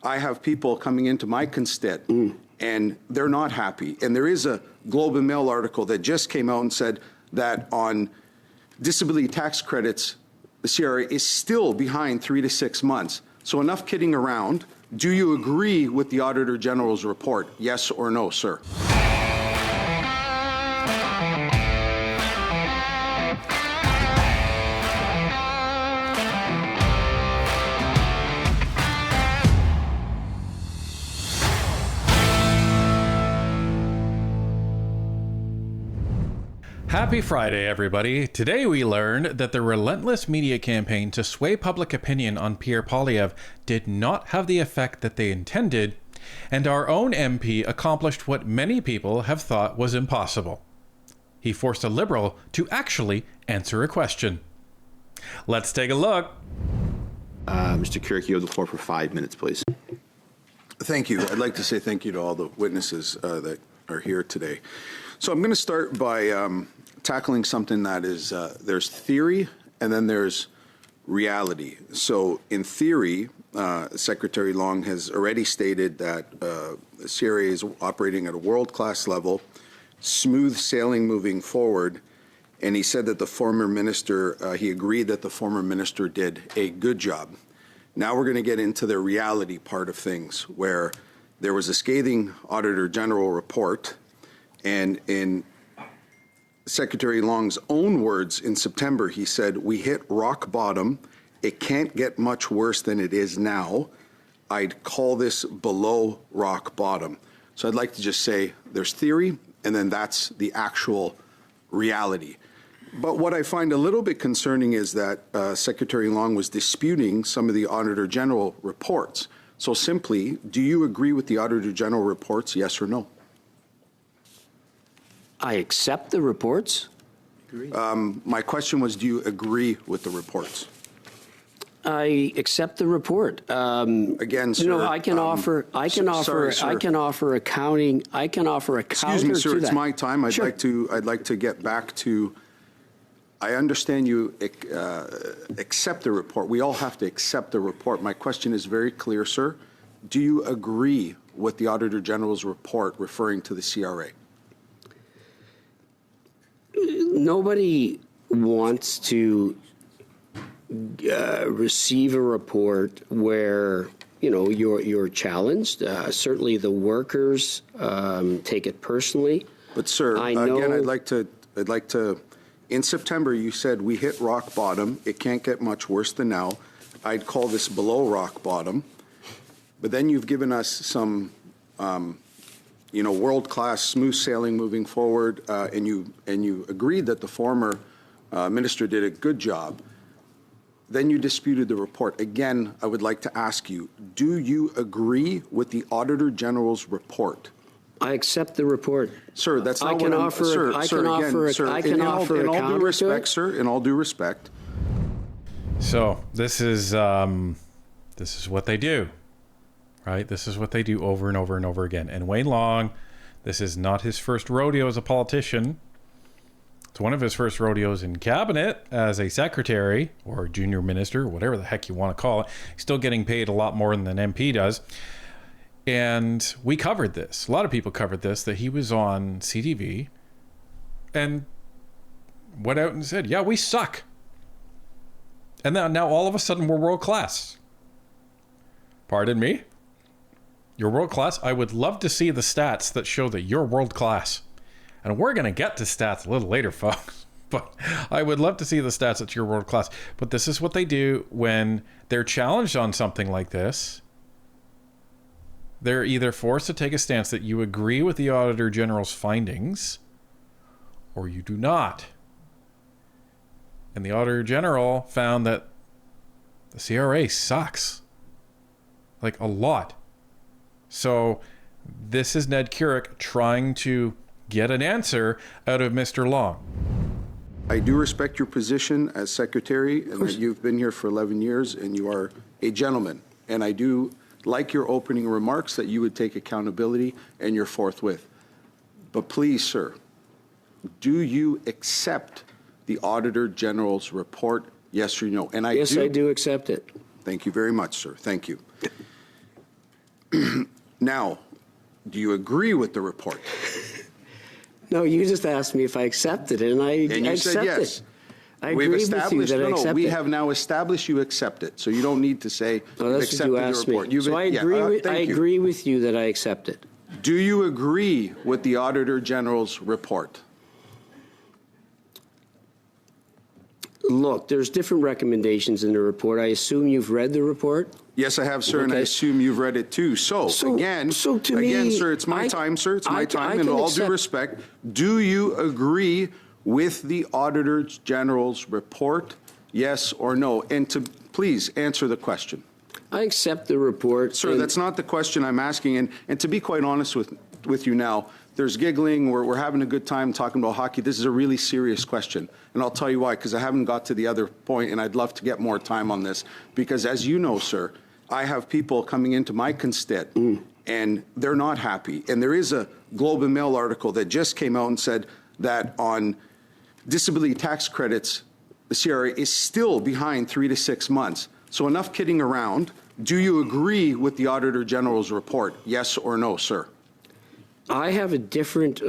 I have people coming into my constit, and they're not happy. And there is a Globe and Mail article that just came out and said that on disability tax credits, the CRA is still behind 3 to 6 months. So enough kidding around. Do you agree with the Auditor General's report? Yes or no, sir? Happy Friday, everybody. Today we learned that the relentless media campaign to sway public opinion on Pierre Poilievre did not have the effect that they intended, and our own MP accomplished what many people have thought was impossible. He forced a Liberal to actually answer a question. Let's take a look. Mr. Kirk, you have the floor for 5 minutes, please. Thank you. I'd like to say thank you to all the witnesses that are here today. So I'm going to start by tackling something that is, there's theory and then there's reality. So in theory, Secretary Long has already stated that the CRA is operating at a world-class level, smooth sailing moving forward, and he said that the former minister, he agreed that the former minister did a good job. Now we're going to get into the reality part of things, where there was a scathing Auditor General report, and in Secretary Long's own words in September, he said, "We hit rock bottom. It can't get much worse than it is now. I'd call this below rock bottom." So I'd like to just say there's theory, and then that's the actual reality. But what I find a little bit concerning is that Secretary Long was disputing some of the Auditor General reports. So simply, do you agree with the Auditor General reports, yes or no? I accept the reports. My question was, do you agree with the reports? I accept the report. Again, sir. You know, I can offer accounting. I can offer a counter Excuse me, sir. to It's that. my time. I'd Sure. like to get back to. I understand you accept the report. We all have to accept the report. My question is very clear, sir. Do you agree with the Auditor General's report referring to the CRA? Nobody wants to receive a report where you're challenged. Certainly, the workers take it personally. But sir, again, I'd like to. In September, you said we hit rock bottom. It can't get much worse than now. I'd call this below rock bottom. But then you've given us some, world-class smooth sailing moving forward, and you agreed that the former minister did a good job. Then you disputed the report. Again, I would like to ask you, do you agree with the Auditor General's report? I accept the report. Sir, that's not what I'm... Sir, in all due respect, sir, in all due respect. So this is what they do, right? This is what they do over and over and over again. And Wayne Long, this is not his first rodeo as a politician. It's one of his first rodeos in cabinet as a secretary or junior minister, whatever the heck you want to call it. He's still getting paid a lot more than an MP does. And we covered this. A lot of people covered this, that he was on CTV and went out and said, yeah, we suck. And now all of a sudden we're world class. Pardon me? You're world class? I would love to see the stats that show that you're world class. And we're going to get to stats a little later, folks. But I would love to see the stats that you're world class. But this is what they do when they're challenged on something like this. They're either forced to take a stance that you agree with the Auditor General's findings or you do not. And the Auditor General found that the CRA sucks. Like a lot. So this is Ned Curick trying to get an answer out of Mr. Long. I do respect your position as secretary and that you've been here for 11 years and you are a gentleman. And I do like your opening remarks that you would take accountability and you're forthwith. But please, sir, do you accept the Auditor General's report, yes or no? And yes, I do accept it. Thank you very much, sir. Thank you. Now, do you agree with the report? No, you just asked me if I accepted it, and I And you accept said yes. it. I agree with you that I accept we it. have now established you accept it, so you don't need to say Well, you've that's what you accepted the asked me. report. So I agree with you that I accept it. Do you agree with the Auditor General's report? Look, there's different recommendations in the report. I assume you've read the report? Yes, I have, sir, and I Okay. assume you've read it too. So to again, me, sir, it's my time, sir. It's my time, and can with all due accept- respect, do you agree with the Auditor General's report? Yes or no? And to please answer the question. I accept the report. Sir, that's not the question I'm asking. And to be quite honest with you now, there's giggling. We're having a good time talking about hockey. This is a really serious question. And I'll tell you why, because I haven't got to the other point, and I'd love to get more time on this. Because as you know, sir, I have people coming into my constit, and they're not happy. And there is a Globe and Mail article that just came out and said that on disability tax credits, the CRA is still behind 3 to 6 months. So enough kidding around. Do you agree with the Auditor General's report? Yes or no, sir? I have a different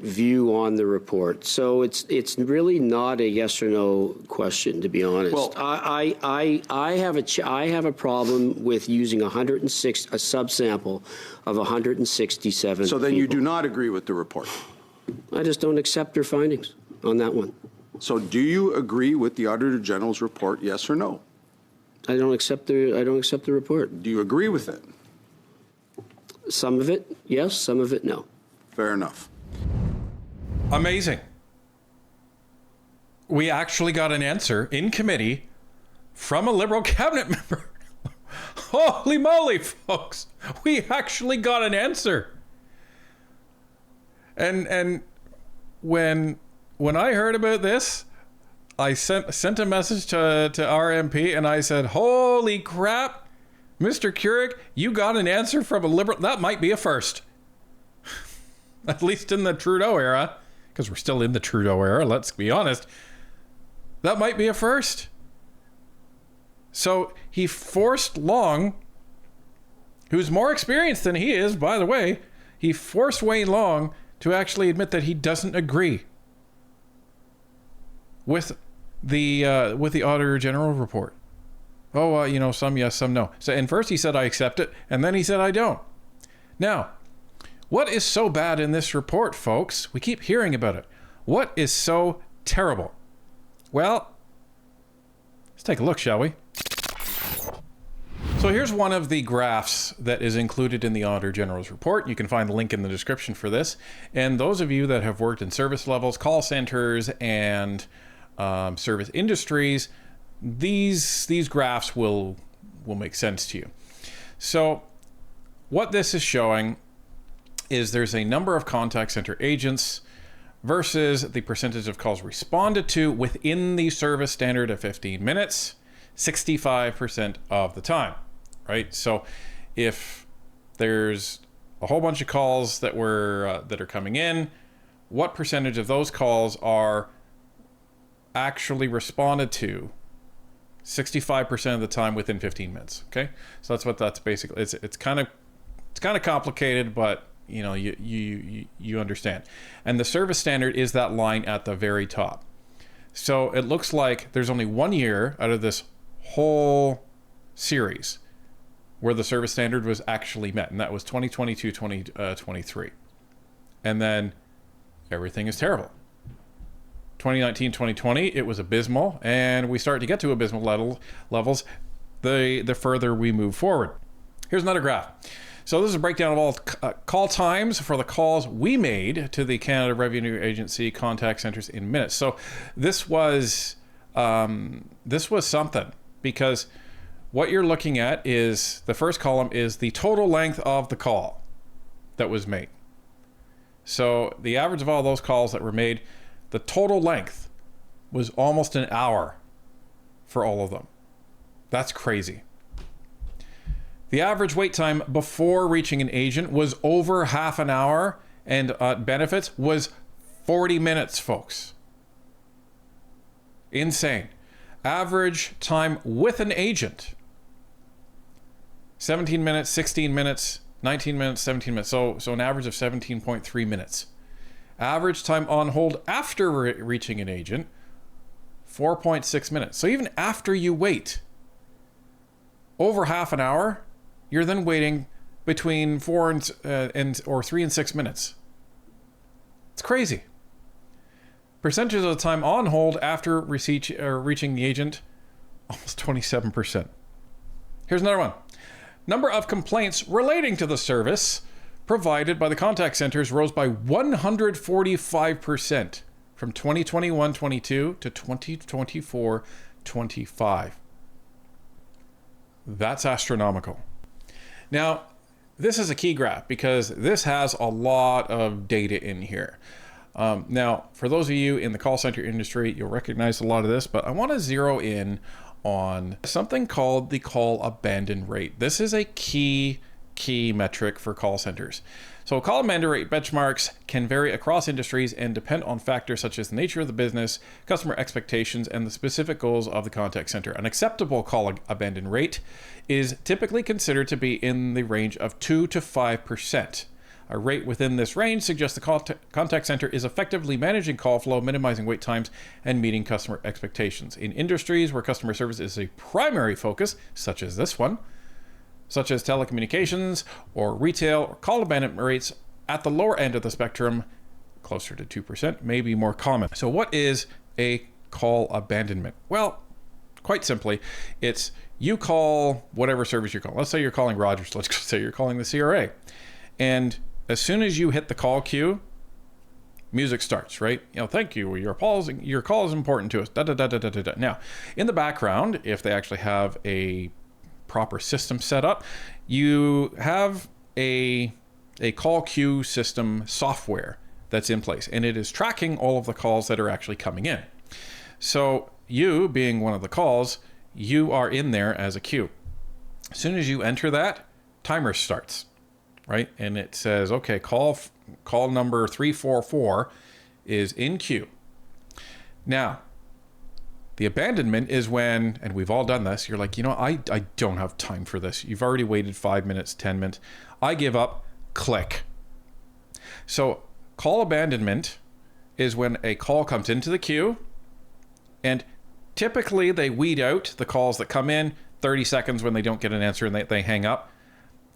view on the report. So it's really not a yes or no question, to be honest. Well- I have a problem with using a subsample of 167. So then you people. do not agree with the report. I just don't accept their findings on that one. So do you agree with the Auditor General's report? Yes or no? I don't accept the report. Do you agree with it? Some of it, yes. Some of it, no. Fair enough. Amazing. We actually got an answer in committee from a Liberal cabinet member. Holy moly, folks. We actually got an answer. And when I heard about this, I sent a message to our MP, and I said, holy crap, Mr. Keurig, you got an answer from a Liberal. That might be a first. At least in the Trudeau era, because we're still in the Trudeau era, let's be honest. That might be a first. So he forced Long, who's more experienced than he is, by the way, he forced Wayne Long to actually admit that he doesn't agree with the Auditor General report. Oh, some yes, some no. So, and first he said I accept it, and then he said I don't. Now, what is so bad in this report, folks? We keep hearing about it. What is so terrible? Well, let's take a look, shall we? So here's one of the graphs that is included in the Auditor General's report. You can find the link in the description for this. And those of you that have worked in service levels, call centers, and service industries, these graphs will make sense to you. So what this is showing is there's a number of contact center agents versus the percentage of calls responded to within the service standard of 15 minutes, 65% of the time, right? So if there's a whole bunch of calls that are coming in, what percentage of those calls are actually responded to 65% of the time within 15 minutes? Okay, so that's basically. It's kind of complicated, but you understand. And the service standard is that line at the very top. So it looks like there's only 1 year out of this whole series where the service standard was actually met, and that was 2022-2023. And then everything is terrible. 2019-2020, it was abysmal, and we start to get to abysmal levels the further we move forward. Here's another graph. So this is a breakdown of all call times for the calls we made to the Canada Revenue Agency contact centers in minutes. So this was something, because what you're looking at is the first column is the total length of the call that was made. So the average of all those calls that were made, the total length was almost an hour for all of them. That's crazy. The average wait time before reaching an agent was over half an hour, and benefits was 40 minutes, folks. Insane. Average time with an agent, 17 minutes, 16 minutes, 19 minutes, 17 minutes. So an average of 17.3 minutes. Average time on hold after reaching an agent, 4.6 minutes. So even after you wait over half an hour, you're then waiting between 3 and 6 minutes. It's crazy. Percentage of the time on hold after reaching the agent, almost 27%. Here's another one. Number of complaints relating to the service provided by the contact centers rose by 145% from 2021-22 to 2024-25. That's astronomical. Now, this is a key graph because this has a lot of data in here. Now, for those of you in the call center industry, you'll recognize a lot of this, but I want to zero in on something called the call abandon rate. This is a key metric for call centers. So call abandon rate benchmarks can vary across industries and depend on factors such as the nature of the business, customer expectations, and the specific goals of the contact center. An acceptable call abandon rate is typically considered to be in the range of 2 to 5%. A rate within this range suggests the contact center is effectively managing call flow, minimizing wait times, and meeting customer expectations. In industries where customer service is a primary focus, such as this one, such as telecommunications or retail, or call abandonment rates at the lower end of the spectrum, closer to 2%, may be more common. So what is a call abandonment? Well, quite simply, it's you call whatever service you're calling. Let's say you're calling Rogers. Let's say you're calling the CRA. And as soon as you hit the call queue, music starts, right? Thank you. Your call is important to us. Da, da, da, da, da, da. Now, in the background, if they actually have a proper system set up, you have a call queue system software that's in place, and it is tracking all of the calls that are actually coming in. So you, being one of the calls, you are in there as a queue. As soon as you enter that, timer starts, right? And it says, okay, call number 344 is in queue. Now, the abandonment is when, and we've all done this, you're like, I don't have time for this. You've already waited 5 minutes, 10 minutes. I give up, click. So call abandonment is when a call comes into the queue, and typically they weed out the calls that come in 30 seconds when they don't get an answer and they hang up.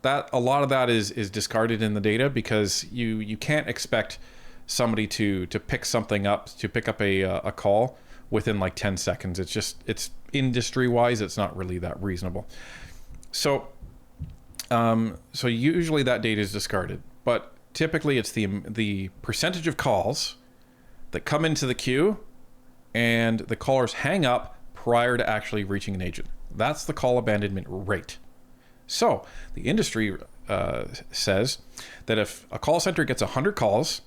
That a lot of that is discarded in the data because you can't expect somebody to pick something up, to pick up a call within like 10 seconds. It's industry wise, it's not really that reasonable. So usually that data is discarded, but typically it's the percentage of calls that come into the queue and the callers hang up prior to actually reaching an agent. That's the call abandonment rate. So the industry says that if a call center gets 100 calls,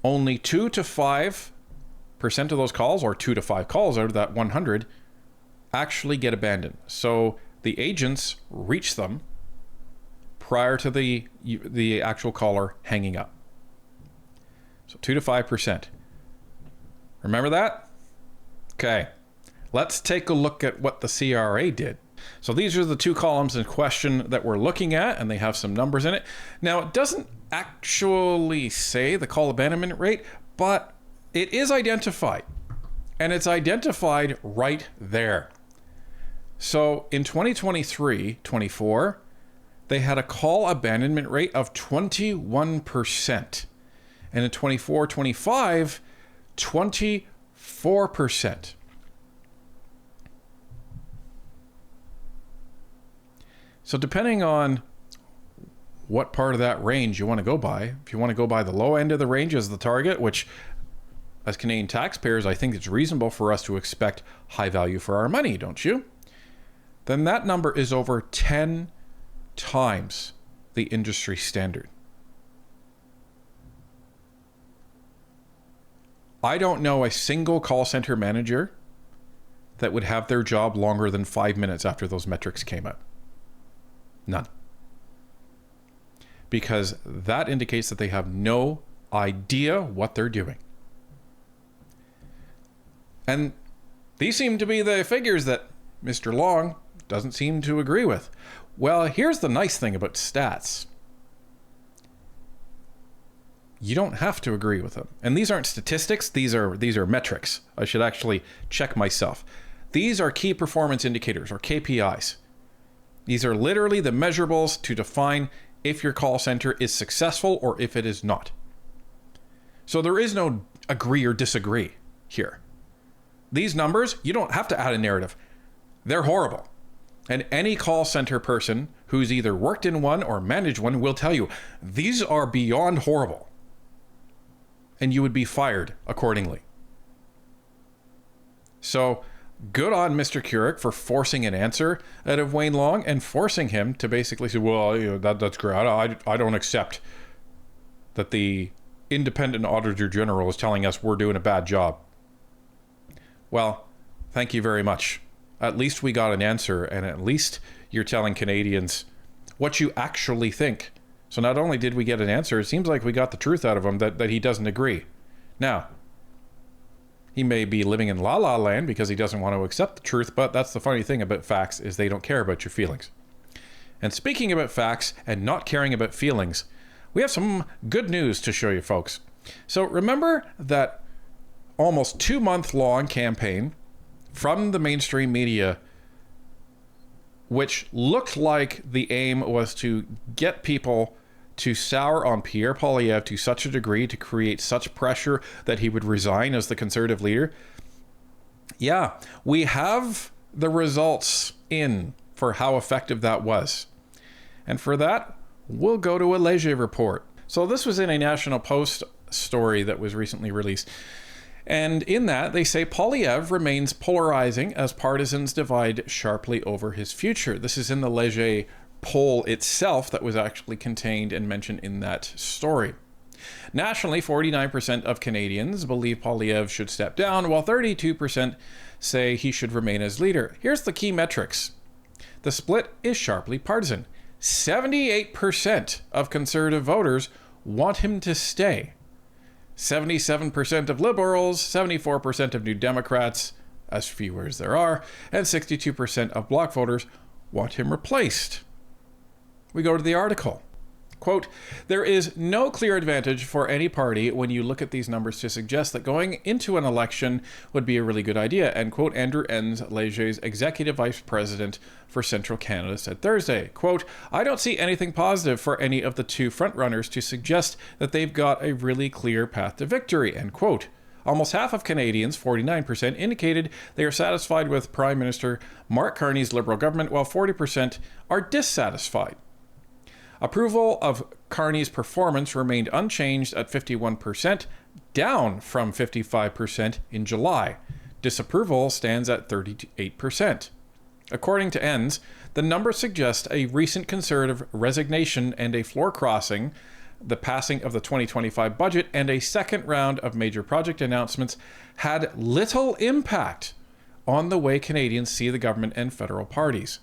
only 2 to 5% of those calls, or 2 to 5 calls out of that 100, actually get abandoned. So the agents reach them prior to the actual caller hanging up. So 2 to 5%. Remember that? Okay. Let's take a look at what the CRA did. So these are the two columns in question that we're looking at, and they have some numbers in it. Now, it doesn't actually say the call abandonment rate, but it is identified, and it's identified right there. So in 2023-24, they had a call abandonment rate of 21%, and in 24-25, 24%. So depending on what part of that range you want to go by, if you want to go by the low end of the range as the target, which as Canadian taxpayers, I think it's reasonable for us to expect high value for our money, don't you? Then that number is over 10 times the industry standard. I don't know a single call center manager that would have their job longer than 5 minutes after those metrics came out. None. Because that indicates that they have no idea what they're doing. And these seem to be the figures that Mr. Long, doesn't seem to agree with. Well, here's the nice thing about stats. You don't have to agree with them. And these aren't statistics, these are metrics. I should actually check myself. These are key performance indicators, or KPIs. These are literally the measurables to define if your call center is successful or if it is not. So there is no agree or disagree here. These numbers, you don't have to add a narrative. They're horrible. And any call center person who's either worked in one or managed one will tell you, these are beyond horrible. And you would be fired accordingly. So good on Mr. Keurig for forcing an answer out of Wayne Long and forcing him to basically say, well, that's great. I don't accept that the independent auditor general is telling us we're doing a bad job. Well, thank you very much. At least we got an answer, and at least you're telling Canadians what you actually think. So not only did we get an answer, it seems like we got the truth out of him that he doesn't agree. Now, he may be living in la la land because he doesn't want to accept the truth, but that's the funny thing about facts is they don't care about your feelings. And speaking about facts and not caring about feelings, we have some good news to show you folks. So remember that almost 2-month-long campaign from the mainstream media, which looked like the aim was to get people to sour on Pierre Poilievre to such a degree to create such pressure that he would resign as the Conservative leader. Yeah, we have the results in for how effective that was. And for that, we'll go to a Leger report. So this was in a National Post story that was recently released. And in that, they say Poilievre remains polarizing as partisans divide sharply over his future. This is in the Leger poll itself that was actually contained and mentioned in that story. Nationally, 49% of Canadians believe Poilievre should step down, while 32% say he should remain as leader. Here's the key metrics. The split is sharply partisan. 78% of Conservative voters want him to stay. 77% of Liberals, 74% of New Democrats, as few as there are, and 62% of Bloc voters want him replaced. We go to the article. Quote, there is no clear advantage for any party when you look at these numbers to suggest that going into an election would be a really good idea, end quote. Andrew Enns, Leger's executive vice president for Central Canada, said Thursday. Quote, I don't see anything positive for any of the two frontrunners to suggest that they've got a really clear path to victory, end quote. Almost half of Canadians, 49%, indicated they are satisfied with Prime Minister Mark Carney's Liberal government, while 40% are dissatisfied. Approval of Carney's performance remained unchanged at 51%, down from 55% in July. Disapproval stands at 38%. According to Enns, the numbers suggest a recent Conservative resignation and a floor crossing, the passing of the 2025 budget, and a second round of major project announcements had little impact on the way Canadians see the government and federal parties.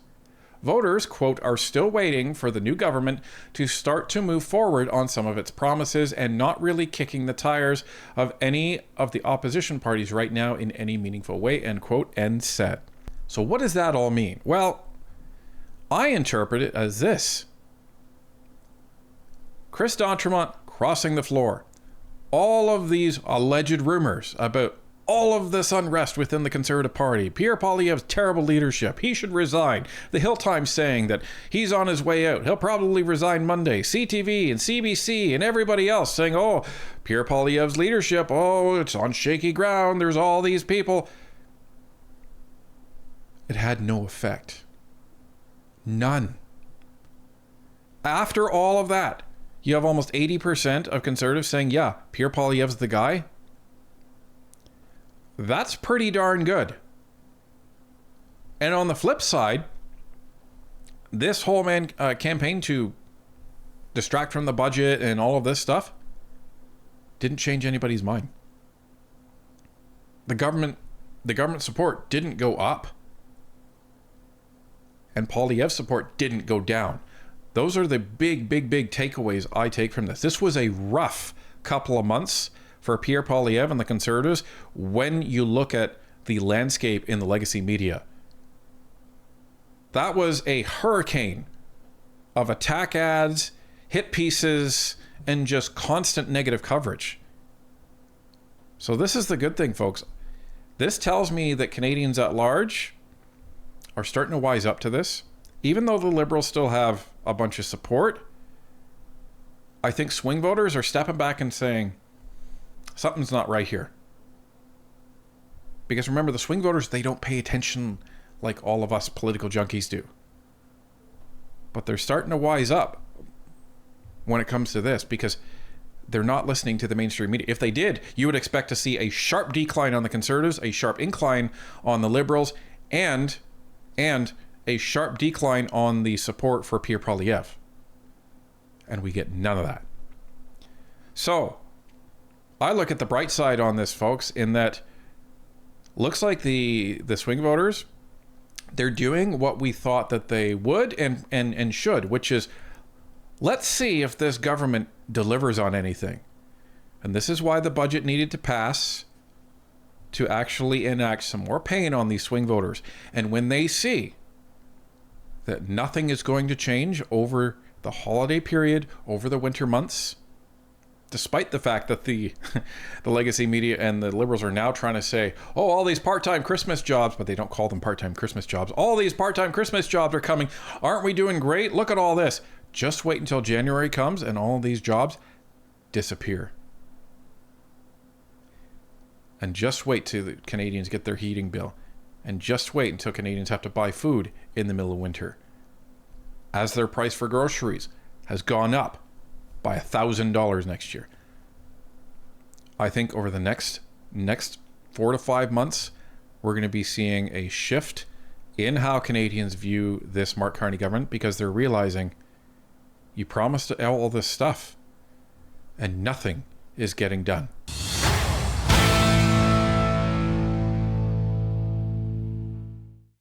Voters, quote, are still waiting for the new government to start to move forward on some of its promises and not really kicking the tires of any of the opposition parties right now in any meaningful way, end quote, Enns said. So what does that all mean? Well, I interpret it as this. Chris D'Entremont crossing the floor. All of these alleged rumors about all of this unrest within the Conservative Party, Pierre Poilievre's terrible leadership, he should resign. The Hill Times saying that he's on his way out, he'll probably resign Monday. CTV and CBC and everybody else saying, oh, Pierre Poilievre's leadership, oh, it's on shaky ground, there's all these people. It had no effect. None. After all of that, you have almost 80% of Conservatives saying, yeah, Pierre Poilievre's the guy. That's pretty darn good. And on the flip side, this whole campaign to distract from the budget and all of this stuff didn't change anybody's mind. The government support didn't go up. And Poilievre's support didn't go down. Those are the big takeaways I take from this. This was a rough couple of months for Pierre Poilievre and the Conservatives when you look at the landscape in the legacy media. That was a hurricane of attack ads, hit pieces, and just constant negative coverage. So this is the good thing, folks. This tells me that Canadians at large are starting to wise up to this. Even though the Liberals still have a bunch of support, I think swing voters are stepping back and saying, something's not right here. Because remember, the swing voters, they don't pay attention like all of us political junkies do. But they're starting to wise up when it comes to this, because they're not listening to the mainstream media. If they did, you would expect to see a sharp decline on the Conservatives, a sharp incline on the Liberals, and a sharp decline on the support for Pierre Poilievre. And we get none of that. So, I look at the bright side on this, folks, in that looks like the swing voters, they're doing what we thought that they would and should, which is, let's see if this government delivers on anything. And this is why the budget needed to pass, to actually enact some more pain on these swing voters. And when they see that nothing is going to change over the holiday period, over the winter months, despite the fact that the legacy media and the Liberals are now trying to say, oh, all these part-time Christmas jobs, but they don't call them part-time Christmas jobs. All these part-time Christmas jobs are coming. Aren't we doing great? Look at all this. Just wait until January comes and all of these jobs disappear. And just wait till the Canadians get their heating bill. And just wait until Canadians have to buy food in the middle of winter, as their price for groceries has gone up by $1,000 next year. I think over the next 4 to 5 months, we're going to be seeing a shift in how Canadians view this Mark Carney government, because they're realizing you promised all this stuff and nothing is getting done.